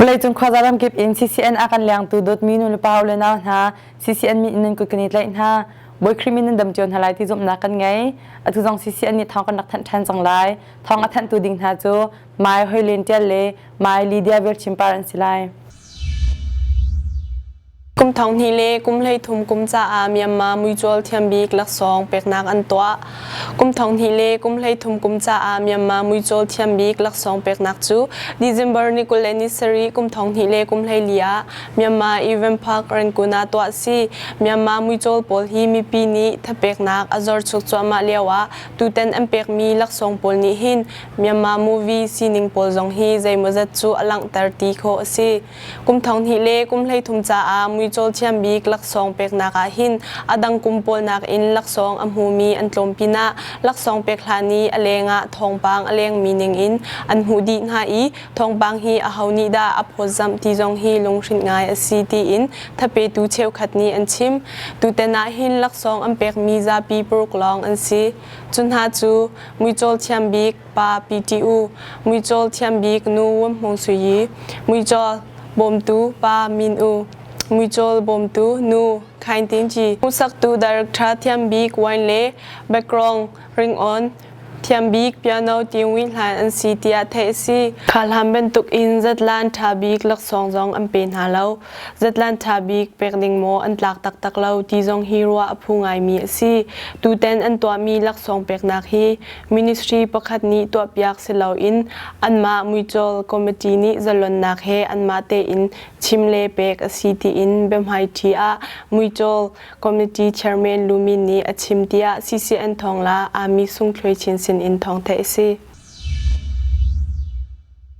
เลยจงขวาจะรำเก็บอิน CCN อาการเลี้ยงตัวดดมีนุลปาวเลยนะฮะ CCN มีอินกุกันนิดเลยนะบอยคริมินันดำจนหลายที่จมนักกันไงอัตุจง CCN นี่ท้องกันนักทันจังไรท้องอัทันตัวดิ่งหาโจไม่เฮเลนเจลเล่ไม่ลีเดียเวลชิมปารันสิไลกุมทองฮีเล่กุมเลยทุ่มกุมจ่าอาเมียนมามุยจวลเทียมบีกลักซองเป็กนักอันตัวกุมทองฮีเล่กุมเลยทุ่มกุมจ่าอาเมียนมามุยจวลเทียมบีกลักซองเป็กนักจูDecemberนี่กุเลนิสรีกุมทองฮีเล่กุมเลยเลียเมียนมาอีเวนต์พาร์ครันกุนาตัวซีเมียนมามุยจวลปอลฮีมีปีนี้ถ้าเป็กนักอาจจะชุกจวมาเลียวะตูเต็นอันเป็กมีลักซองปอลนี้หินเมียนมามูวีซีนิงปอลจงฮีใจมัวจูอลัง30โคซีกุมทองฮีเล่กุมเลยทุ่มจ่าอามุยจอลเทียมบีกลักซองเป็กนักหินอดังกุมปอลนักอินลักซองอัมหูมีอันตลมปีนาลักซองเป็กลานีอเลงะทองปังอเลงมีนิงอินอันหูดีนหาอีทองปังฮีอาหานีดาอภจัมที่จงฮีลงชินง่ายอซีตีอินถ้าเปตูเชวขัดนี้อันชิมตูเตนาหินลักซองอันเป็กมีซาปีปรุกลองอันซีจุนหาจูมุยจอลเทียมบีกปาปีติอูมุยจอลเทียมบีกนูวมมงสุยีมุยจอลบอมตูปามินอูมุยจอลบอมตูนูไคตินจีมุสักตูดาร์กทราเทียมบีกไวน์เล่แบ็กกรองริงออนเทียมบีกเปียโนติวินไลน์อันซีเตียเทซีคาลฮัมเป็นตุกอินจัดลานทาบีกลักซองจงอันเป็นหาเลาจัดลานทาบีกเป็กดิงโมอันหลักตักเลาที่จงฮีรัวอภูงไอมีซีตูเตนอันตัวมีลักซองเป็กนักฮีมินิสทรีประคัดนี้ตัวเปียกเซลาอินอันมามุยจอลคอมมิตี้นี้จะลนนักเฮอันมาเตอินชิมเลเป็กซีตีอินเบมไฮทีอามุยจอลคอมมิตี้เชอร์แมนลูมินีอชิมเตียCCNทองลาอามีสุงคลอยชินอินทองเทซี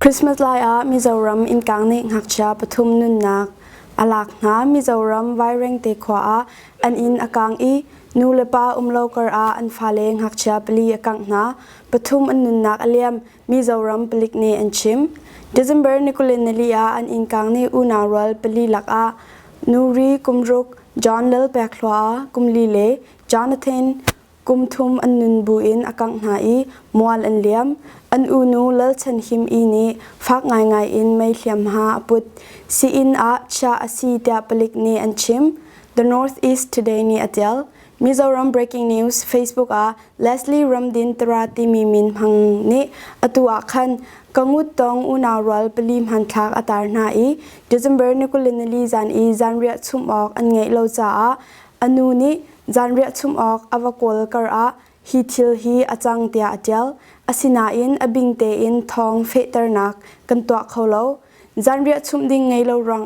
คริสต์มาสไลอามิโซรัมอินกังเนหักชาปทุมนุนนักอลักนามิโซรัมไวเรงเตขวาอันอินอกังอีนูเลปาโลกรอาอันฟาเลงหักชาปลีอกังนาปทุมอันนุนนักอเลียมมิโซรัมปลิกเนอันชิมเดซ ember นิโคเลนเนลีอาอันอินกังเนอุนารอลปลีลักอานูรีกุมรุกจอห์นเลลเบคลวากุมลีเลจอนาธานกุมทุมอันนุนบุอินอกังนาอีมัวลอันเลียมอันอูนูเลลชันหิมอีนี้ฟักง่ายอินไม่เลียมหาปุดซีอินอาชาซีเตียปลิกนีอันชิม The Northeast Today นี่อเดลมิโซรัม breaking news Facebook Leslie Ramdin ตราติมีมินพังนี้อตัวคันกังุดตองอุนารอลปลิมหันทักอัตารนาอี December นิโคลินลีจันอีจันเรียชุมออกอันไงเราจ้าอันนูนี้จันเรียชุมออกอวกอลกระฮีทิลฮีอาจังเตียอเจลอาศินาอินอบิงเตอินทองเฟเตอร์นักกันตัวเขาเลาจันเรียชุมดิ่งไงเรารัง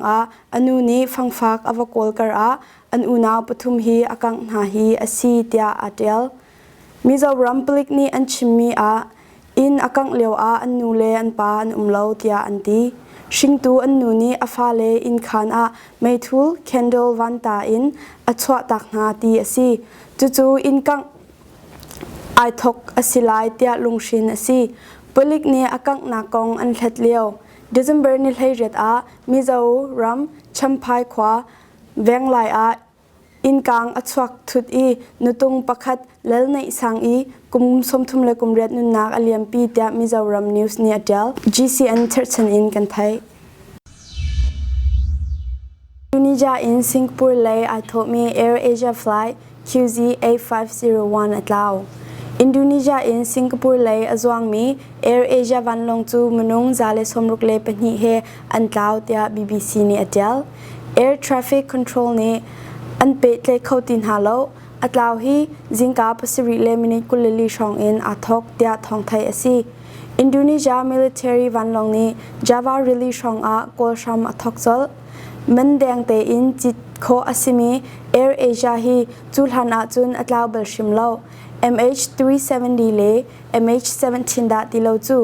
อันนูนี้ฟังฟักอวกอลกระอันอุณาปทุมฮีอากังนาฮีอาซีเตียอเจลมิโซรัมปลิกนี้อันชิมีอินอากังเลียวอันนูเลอันปาอันเลาเตียอันตีชิงตูอันนูนี้อฟาเลอินขานไม่ทุลแคนเดลวันตาอินอชวตักนาตีอซีจู่ๆอินกังไอทกอสิไลเตียลุงชินอซีปลิกนี้อากังนากองอันเล็ดเลียวเดซ ember นี่เลยเร็ดมิโซรัมชัมพายขวาแวงไลอินกังอชวักทุดอีนุตุงประคัดเลลในสังอีกุมสมทุมเลกุมเรียดนุนนักอเลียมปีเตียมิโซรัมนิวส์เนียเดล GCN เทิร์ชันอินกันไทยIndonesia in Singapore lay I told me Air Asia flight QZ 8501 at Lao Indonesia in Singapore lay azwang mi Air Asia van long chu munung zale somruk le pani he an Lao tia BBC ni atel Air Traffic Control ni an pe tle khautin halo at Lao hi jingka pasiri le minute kulli shong in athok tia thong thai asi Indonesia military van long ni Java really shong kol sham athok cholมันแดงเตอินจิตโคอาซิมี Air Asia ฮีจูลฮันจุนอัตลาวเบลชิมโล MH370 เล MH17 ดาติโลจู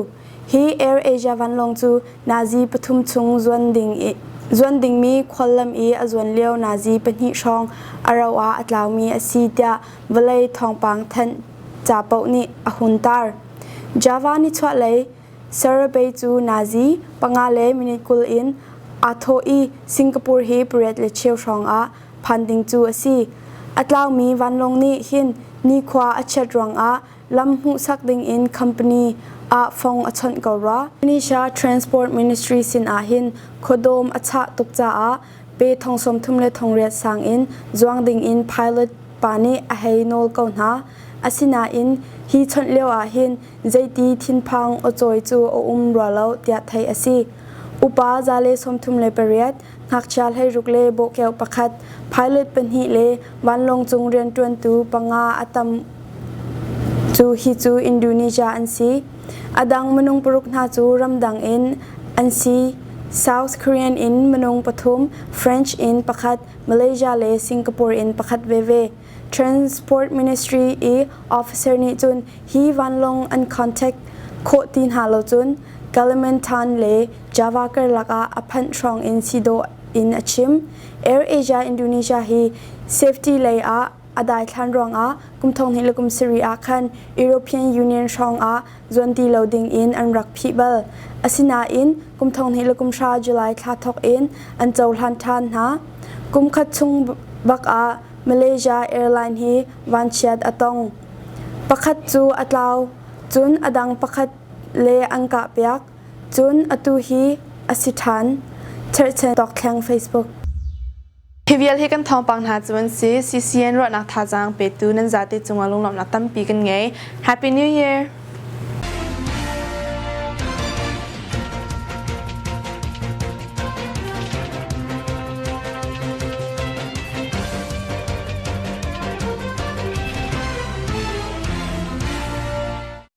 ฮี Air Asia วันลงจูนาซีปทุมชุงจวนดิ่งมีควอลัมอีอจวนเลี้ยวนาซีเป็นหิชองอาราวาอัตลาวมีอซีเตียวเลยทองปังทันจ่าเปานี่อหุนตาร์จาวานิชวะเลยเซอร์เบจูนาซีปังอาเลมินิกุลอินอาโทอีสิงคโปร์ฮีเปรตเลเชียวชองพันดิงจูอซีอัตลาวมีวันลงนี้หิน ni khwa achet rang a lam hu sak ding in company a phong achon kawra Indonesia Transport Ministry sin a hin khodom acha tukcha a pe thongsom thumle thongriat sang in zuang ding in pilot pani a heinol kauna asina in hi chon leo a hin zaiti thinphang ochoi chu o ralo tia thai asi upa zale somthum le periat ngakchal hai rukle bo keu pakhat pilot panhi le wanlong chung rian tuan tu panga atam chu hi chu Indonesia ansi adang manung puruk na chu ramdang in ansi South Korean in manung pathum French in pakhat Malaysia le Singapore in pakhat veve Transport Ministry e officer ni chun hi wanlong an contact kho tin halo chun Kalimantan le Java Kerala aphan strong in sido in achim Air Asia Indonesia hi safety lay a adai thlan rong a kumthong hi lukum siri a khan European Union strong a zonti loading in an rak people asina in kumthong hi lukum sha July thla thok in an chaw hlan than na kum khat chung bak a Malaysia airline hi wanchiat atong pakhat chu atlaw chun adang pakhat le angka piak chun atu hi asithan Thirchen Tok Khang Facebook Hivial hi kan Thawngpang ha chuan si CCN ro nak thajang pe tu nan zate chunga lunglom na tampi kan ngai Happy New Year